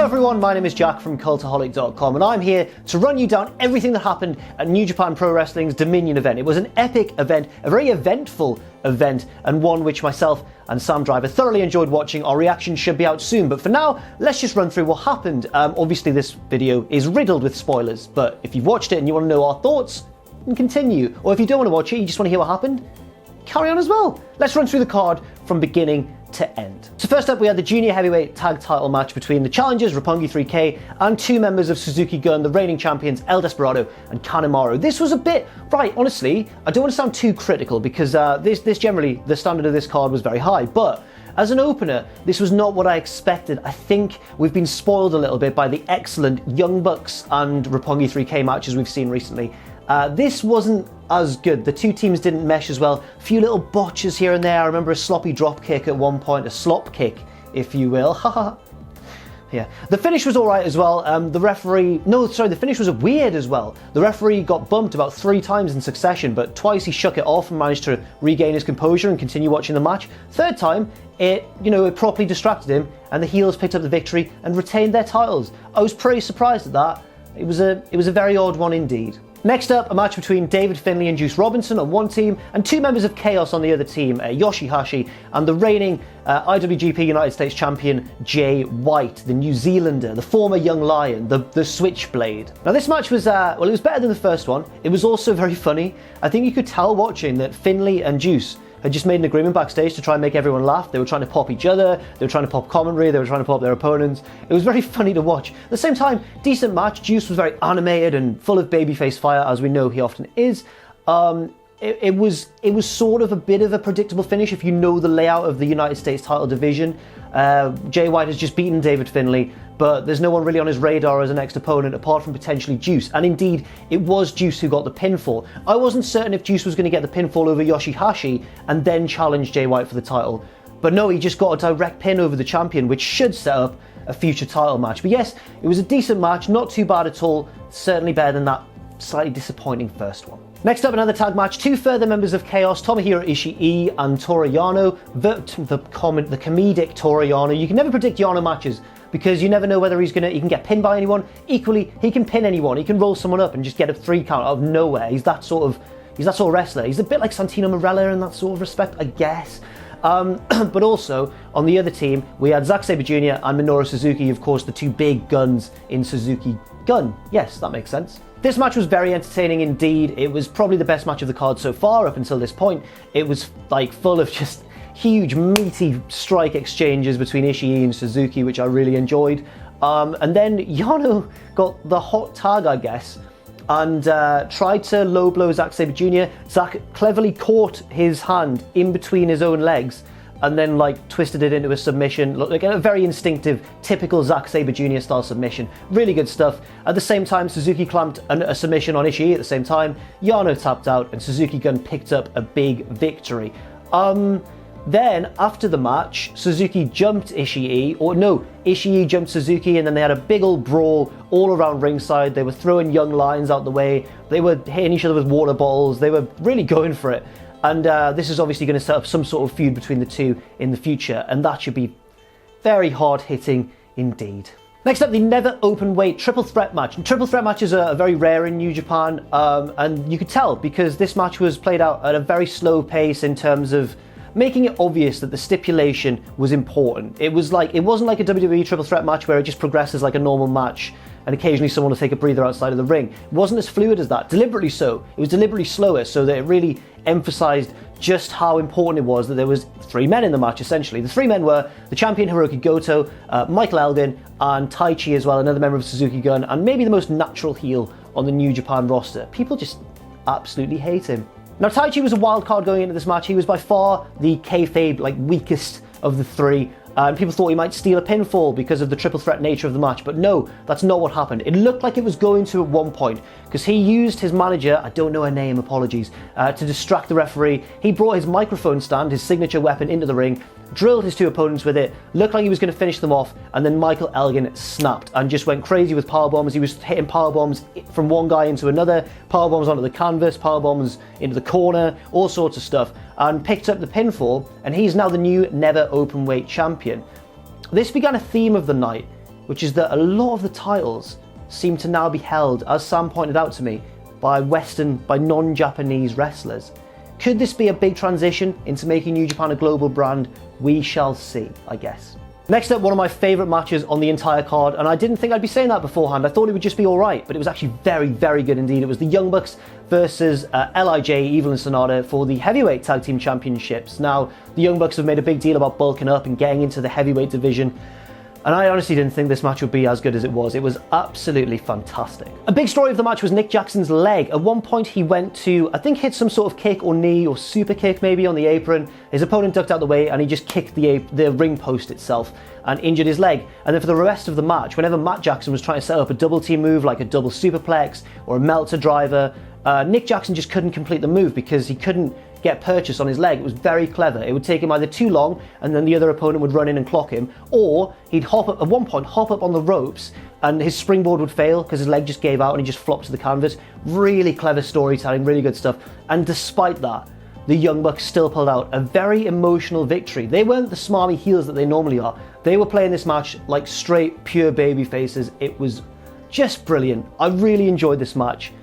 everyone, my name is Jack from Cultaholic.com and I'm here to run you down everything that happened at New Japan Pro Wrestling's Dominion event. It was an epic event, a very eventful event, and one which myself and Sam Driver thoroughly enjoyed watching. Our reaction should be out soon, but for now, let's just run through what happened. Obviously this video is riddled with spoilers, but if you've watched it and you want to know our thoughts, then continue. Or if you don't want to watch it, you just want to hear what happened, carry on as well. Let's run through the card from beginning to end. So first up, we had the junior heavyweight tag title match between the challengers Roppongi 3K and two members of Suzuki Gun, the reigning champions El Desperado and Kanemaru. This was a bit, right, honestly, I don't want to sound too critical because this generally, the standard of this card was very high, but as an opener, this was not what I expected. I think we've been spoiled a little bit by the excellent Young Bucks and Roppongi 3K matches we've seen recently. This wasn't as good. The two teams didn't mesh as well. A few little botches here and there. I remember a sloppy drop kick at one point, a slop kick, if you will. Haha. Yeah. The finish was alright as well. The finish was weird as well. The referee got bumped about 3 times in succession, but twice he shook it off and managed to regain his composure and continue watching the match. Third time, it properly distracted him and the heels picked up the victory and retained their titles. I was pretty surprised at that. It was a very odd one indeed. Next up, a match between David Finlay and Juice Robinson on one team and two members of Chaos on the other team, YOSHI-HASHI and the reigning IWGP United States champion Jay White, the New Zealander, the former Young Lion, the Switchblade. Now this match was, it was better than the first one. It was also very funny. I think you could tell watching that Finlay and Juice had just made an agreement backstage to try and make everyone laugh. They were trying to pop each other, they were trying to pop commentary, they were trying to pop their opponents. It was very funny to watch. At the same time, decent match. Juice was very animated and full of babyface fire, as we know he often is. It was sort of a bit of a predictable finish if you know the layout of the United States title division. Jay White has just beaten David Finlay, but there's no one really on his radar as a next opponent apart from potentially Juice. And indeed, it was Juice who got the pinfall. I wasn't certain if Juice was going to get the pinfall over YOSHI-HASHI and then challenge Jay White for the title. But no, he just got a direct pin over the champion, which should set up a future title match. But yes, it was a decent match, not too bad at all. Certainly better than that slightly disappointing first one. Next up, another tag match. Two further members of Chaos, Tomohiro Ishii and Toru Yano, the comedic Toru Yano. You can never predict Yano matches because you never know whether he can get pinned by anyone. Equally, he can pin anyone. He can roll someone up and just get a 3 count out of nowhere. He's that sort of wrestler. He's a bit like Santino Marella in that sort of respect, I guess. But also, on the other team, we had Zack Sabre Jr. and Minoru Suzuki, of course, the two big guns in Suzuki Gun. Yes, that makes sense. This match was very entertaining indeed. It was probably the best match of the card so far up until this point. It was like full of just huge meaty strike exchanges between Ishii and Suzuki, which I really enjoyed. And then Yano got the hot tag, I guess, and tried to low blow Zack Sabre Jr. Zack cleverly caught his hand in between his own legs and then twisted it into a submission, like a very instinctive, typical Zack Sabre Jr. style submission. Really good stuff. At the same time, Suzuki clamped a submission on Ishii at the same time. Yano tapped out and Suzuki Gun picked up a big victory. Then, after the match, Suzuki jumped Ishii, or no, Ishii jumped Suzuki, and then they had a big old brawl all around ringside. They were throwing young lions out the way. They were hitting each other with water bottles. They were really going for it. And this is obviously going to set up some sort of feud between the two in the future, and that should be very hard-hitting indeed. Next up, the never open weight triple threat match. And triple threat matches are very rare in New Japan, and you could tell because this match was played out at a very slow pace in terms of making it obvious that the stipulation was important. It wasn't like a WWE triple threat match where it just progresses like a normal match and occasionally someone will take a breather outside of the ring. It wasn't as fluid as that, deliberately so. It was deliberately slower so that it really emphasized just how important it was that there was 3 men in the match, essentially. The 3 men were the champion Hirooki Goto, Michael Elgin, and Taichi as well, another member of Suzuki Gun, and maybe the most natural heel on the New Japan roster. People just absolutely hate him. Now, Taichi was a wild card going into this match. He was by far the kayfabe, weakest of the 3. And people thought he might steal a pinfall because of the triple threat nature of the match, but no, that's not what happened. It looked like it was going to at one point, because he used his manager, I don't know her name, apologies, to distract the referee. He brought his microphone stand, his signature weapon, into the ring, drilled his 2 opponents with it, looked like he was going to finish them off, and then Michael Elgin snapped and just went crazy with powerbombs. He was hitting powerbombs from one guy into another, powerbombs onto the canvas, powerbombs into the corner, all sorts of stuff, and picked up the pinfall, and he's now the new never openweight champion. This began a theme of the night. which is that a lot of the titles seem to now be held, as Sam pointed out to me, by non-Japanese wrestlers. Could this be a big transition into making New Japan a global brand? We shall see, I guess. Next up, one of my favourite matches on the entire card, and I didn't think I'd be saying that beforehand. I thought it would just be alright, but it was actually very, very good indeed. It was the Young Bucks versus LIJ, Evil and SANADA, for the Heavyweight Tag Team Championships. Now, the Young Bucks have made a big deal about bulking up and getting into the heavyweight division, and I honestly didn't think this match would be as good as it was. It was absolutely fantastic. A big story of the match was Nick Jackson's leg. At one point he went to, I think, hit some sort of kick or knee or super kick maybe on the apron. His opponent ducked out the way and he just kicked the ring post itself and injured his leg. And then for the rest of the match, whenever Matt Jackson was trying to set up a double team move like a double superplex or a Meltzer driver, Nick Jackson just couldn't complete the move because he couldn't get purchase on his leg. It was very clever. It would take him either too long and then the other opponent would run in and clock him, or he'd hop up on the ropes and his springboard would fail because his leg just gave out and he just flopped to the canvas. Really clever storytelling, really good stuff. And despite that, the Young Bucks still pulled out a very emotional victory. They weren't the smarmy heels that they normally are. They were playing this match like straight, pure baby faces. It was just brilliant. I really enjoyed this match.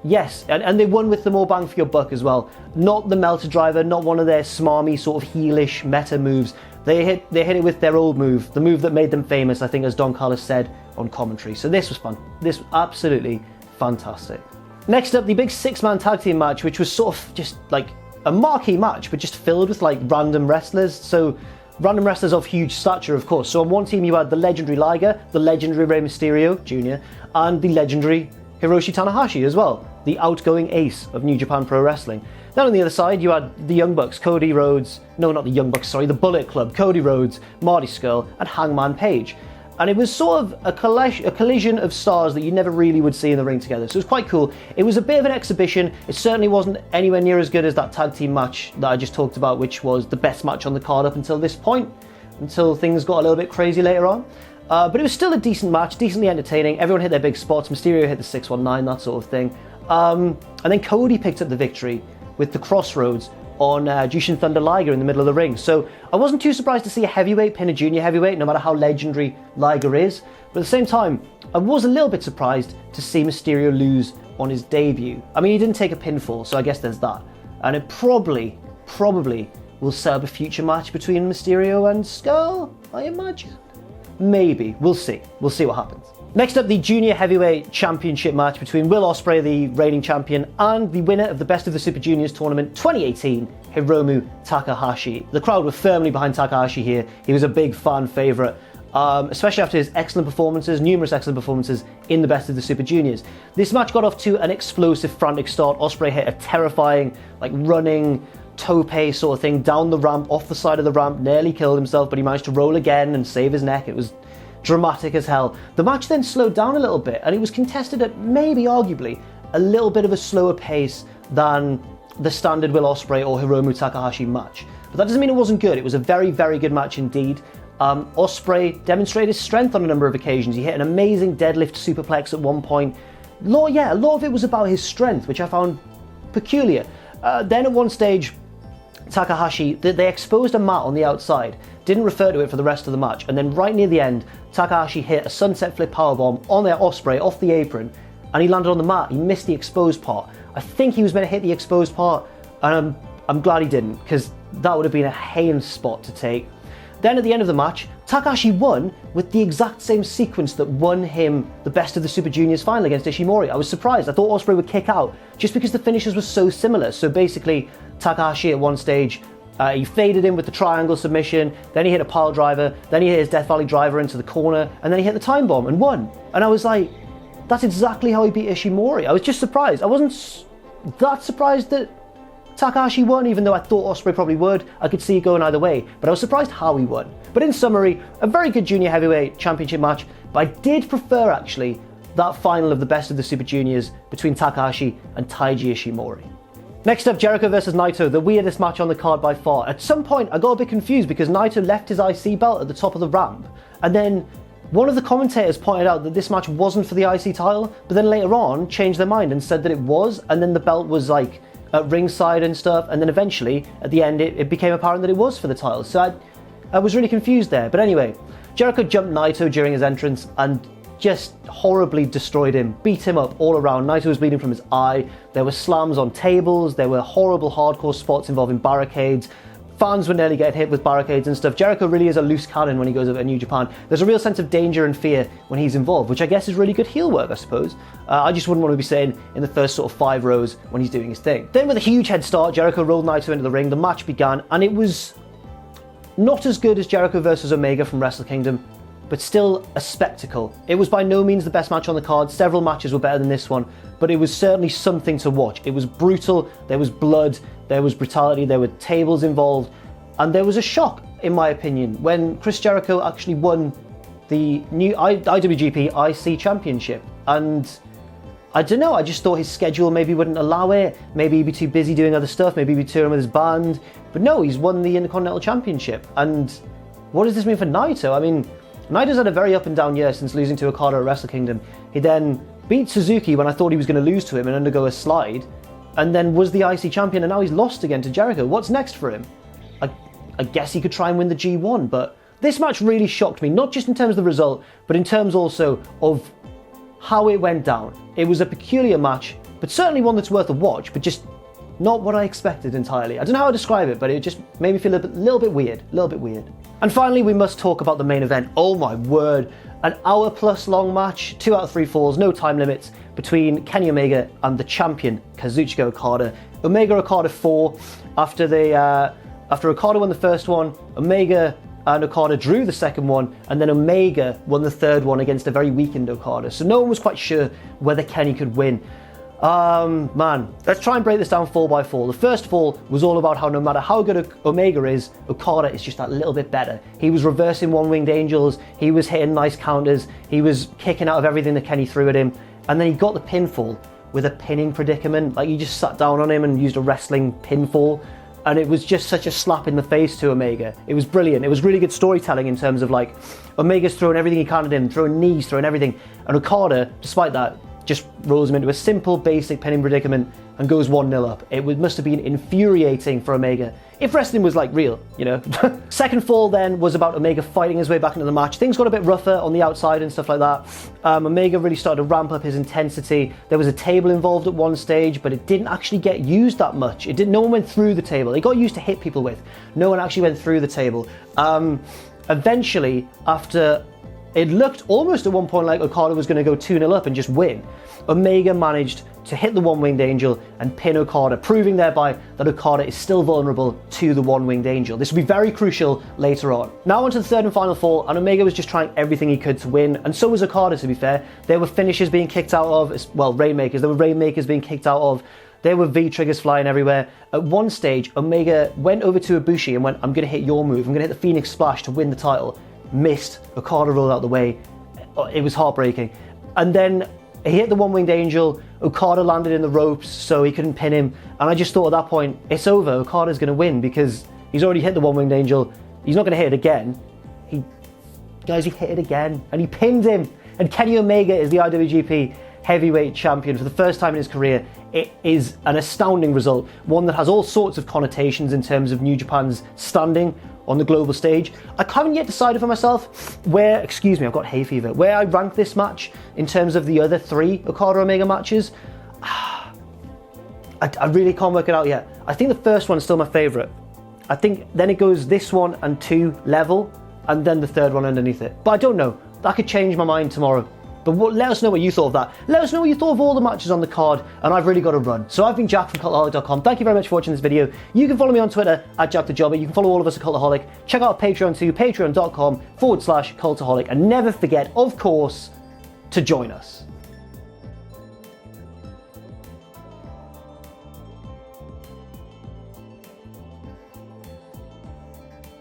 Yes, and they won with the more bang for your buck as well. Not the Melter driver, not one of their smarmy sort of heelish meta moves. They hit it with their old move, the move that made them famous, I think, as Don Carlos said on commentary. So this was fun. This was absolutely fantastic. Next up, the big six-man tag team match, which was sort of just like a marquee match, but just filled with like random wrestlers. So random wrestlers of huge stature, of course. So on one team you had the legendary Liger, the legendary Rey Mysterio Jr, and the legendary Hiroshi Tanahashi as well, the outgoing ace of New Japan Pro Wrestling. Then on the other side, you had the Young Bucks, Cody Rhodes, no, not the Young Bucks, sorry, the Bullet Club, Cody Rhodes, Marty Scurll, and Hangman Page. And it was sort of a collision of stars that you never really would see in the ring together. So it was quite cool. It was a bit of an exhibition. It certainly wasn't anywhere near as good as that tag team match that I just talked about, which was the best match on the card up until this point, until things got a little bit crazy later on. But it was still a decent match, decently entertaining. Everyone hit their big spots. Mysterio hit the 619, that sort of thing. And then Cody picked up the victory with the Crossroads on Jushin Thunder Liger in the middle of the ring. So I wasn't too surprised to see a heavyweight pin a junior heavyweight, no matter how legendary Liger is. But at the same time, I was a little bit surprised to see Mysterio lose on his debut. I mean, he didn't take a pinfall, so I guess there's that. And it probably will set up a future match between Mysterio and Scurll, I imagine. Maybe. We'll see. We'll see what happens. Next up, the Junior Heavyweight Championship match between Will Ospreay, the reigning champion, and the winner of the Best of the Super Juniors tournament 2018, Hiromu Takahashi. The crowd were firmly behind Takahashi here. He was a big fan favourite, especially after his excellent performances, numerous excellent performances in the Best of the Super Juniors. This match got off to an explosive, frantic start. Ospreay hit a terrifying, like, running tope sort of thing down the ramp, off the side of the ramp, nearly killed himself, but he managed to roll again and save his neck. It was dramatic as hell. The match then slowed down a little bit, and it was contested at maybe arguably a little bit of a slower pace than the standard Will Ospreay or Hiromu Takahashi match. But that doesn't mean it wasn't good. It was a very, very good match indeed. Ospreay demonstrated strength on a number of occasions. He hit an amazing deadlift superplex at one point. A lot of it was about his strength, which I found peculiar. Then at one stage, Takahashi, they exposed a mat on the outside, didn't refer to it for the rest of the match, and then right near the end, Takahashi hit a sunset flip powerbomb on their Ospreay off the apron, and he landed on the mat. He missed the exposed part. I think he was meant to hit the exposed part, and I'm glad he didn't, because that would have been a heinous spot to take. Then at the end of the match, Takahashi won with the exact same sequence that won him the Best of the Super Juniors final against Ishimori. I was surprised. I thought Ospreay would kick out just because the finishes were so similar. So basically, Takahashi at one stage, he faded in with the triangle submission, then he hit a pile driver, then he hit his Death Valley driver into the corner, and then he hit the time bomb and won. And I was like, that's exactly how he beat Ishimori. I was just surprised. I wasn't that surprised that Takahashi won, even though I thought Ospreay probably would. I could see it going either way, but I was surprised how he won. But in summary, a very good junior heavyweight championship match, but I did prefer actually that final of the Best of the Super Juniors between Takahashi and Taiji Ishimori. Next up, Jericho versus Naito, the weirdest match on the card by far. At some point, I got a bit confused because Naito left his IC belt at the top of the ramp, and then one of the commentators pointed out that this match wasn't for the IC title, but then later on changed their mind and said that it was, and then the belt was like at ringside and stuff, and then eventually, at the end, it became apparent that it was for the title. So I was really confused there. But anyway, Jericho jumped Naito during his entrance and just horribly destroyed him, beat him up all around. Naito was bleeding from his eye. There were slams on tables. There were horrible hardcore spots involving barricades. Fans were nearly getting hit with barricades and stuff. Jericho really is a loose cannon when he goes over to New Japan. There's a real sense of danger and fear when he's involved, which I guess is really good heel work, I suppose. I just wouldn't want to be sitting in the first sort of 5 rows when he's doing his thing. Then with a huge head start, Jericho rolled Naito into the ring. The match began, and it was not as good as Jericho versus Omega from Wrestle Kingdom, but still a spectacle. It was by no means the best match on the card. Several matches were better than this one, but it was certainly something to watch. It was brutal, there was blood, there was brutality, there were tables involved, and there was a shock, in my opinion, when Chris Jericho actually won the new IWGP IC Championship. And I don't know, I just thought his schedule maybe wouldn't allow it, maybe he'd be too busy doing other stuff, maybe he'd be touring with his band, but no, he's won the Intercontinental Championship. And what does this mean for Naito? I mean, Naito's had a very up and down year since losing to Okada at Wrestle Kingdom. He then beat Suzuki when I thought he was going to lose to him and undergo a slide, and then was the IC champion, and now he's lost again to Jericho. What's next for him? I guess he could try and win the G1, but this match really shocked me, not just in terms of the result, but in terms also of how it went down. It was a peculiar match, but certainly one that's worth a watch, but just not what I expected entirely. I don't know how to describe it, but it just made me feel a little bit weird. And finally, we must talk about the main event. Oh my word, an hour-plus long match, 2 out of 3 falls, no time limits, between Kenny Omega and the champion, Kazuchika Okada. Omega Okada 4, after Okada won the first one, Omega and Okada drew the second one, and then Omega won the third one against a very weakened Okada. So no one was quite sure whether Kenny could win. Man, let's try and break this down fall by fall. The first fall was all about how no matter how good Omega is, Okada is just that little bit better. He was reversing one-winged angels, he was hitting nice counters, he was kicking out of everything that Kenny threw at him, and then he got the pinfall with a pinning predicament. Like, he just sat down on him and used a wrestling pinfall, and it was just such a slap in the face to Omega. It was brilliant. It was really good storytelling in terms of, like, Omega's throwing everything he can at him, throwing knees, throwing everything, and Okada, despite that, just rolls him into a simple, basic pinning predicament and goes 1-0 up. It must have been infuriating for Omega, if wrestling was like real, you know. Second fall then was about Omega fighting his way back into the match. Things got a bit rougher on the outside and stuff like that. Omega really started to ramp up his intensity. There was a table involved at one stage, but it didn't actually get used that much. No one went through the table. It got used to hit people with. No one actually went through the table. Eventually, after it looked almost at one point like Okada was going to go 2-0 up and just win, Omega managed to hit the one-winged angel and pin Okada, proving thereby that Okada is still vulnerable to the one-winged angel. This will be very crucial later on. Now on to the third and final fall, and Omega was just trying everything he could to win, and so was Okada, to be fair. There were finishes being kicked out of, well, Rainmakers. There were Rainmakers being kicked out of. There were V-triggers flying everywhere. At one stage, Omega went over to Ibushi and went, I'm going to hit your move. I'm going to hit the Phoenix Splash to win the title. Missed. Okada rolled out the way. It was heartbreaking. And then he hit the one-winged angel. Okada landed in the ropes, so he couldn't pin him. And I just thought at that point, it's over. Okada's going to win because he's already hit the one-winged angel. He's not going to hit it again. He hit it again. And he pinned him. And Kenny Omega is the IWGP Heavyweight Champion for the first time in his career. It is an astounding result. One that has all sorts of connotations in terms of New Japan's standing on the global stage. I haven't yet decided for myself where, excuse me, I've got hay fever, where I rank this match in terms of the other 3 Okada Omega matches. I really can't work it out yet. I think the first one's still my favourite. I think then it goes this one and 2 level, and then the third one underneath it. But I don't know. That could change my mind tomorrow. But let us know what you thought of that. Let us know what you thought of all the matches on the card, and I've really got to run. So I've been Jack from Cultaholic.com. Thank you very much for watching this video. You can follow me on Twitter at JackTheJobber. You can follow all of us at Cultaholic. Check out Patreon too, patreon.com/Cultaholic. And never forget, of course, to join us.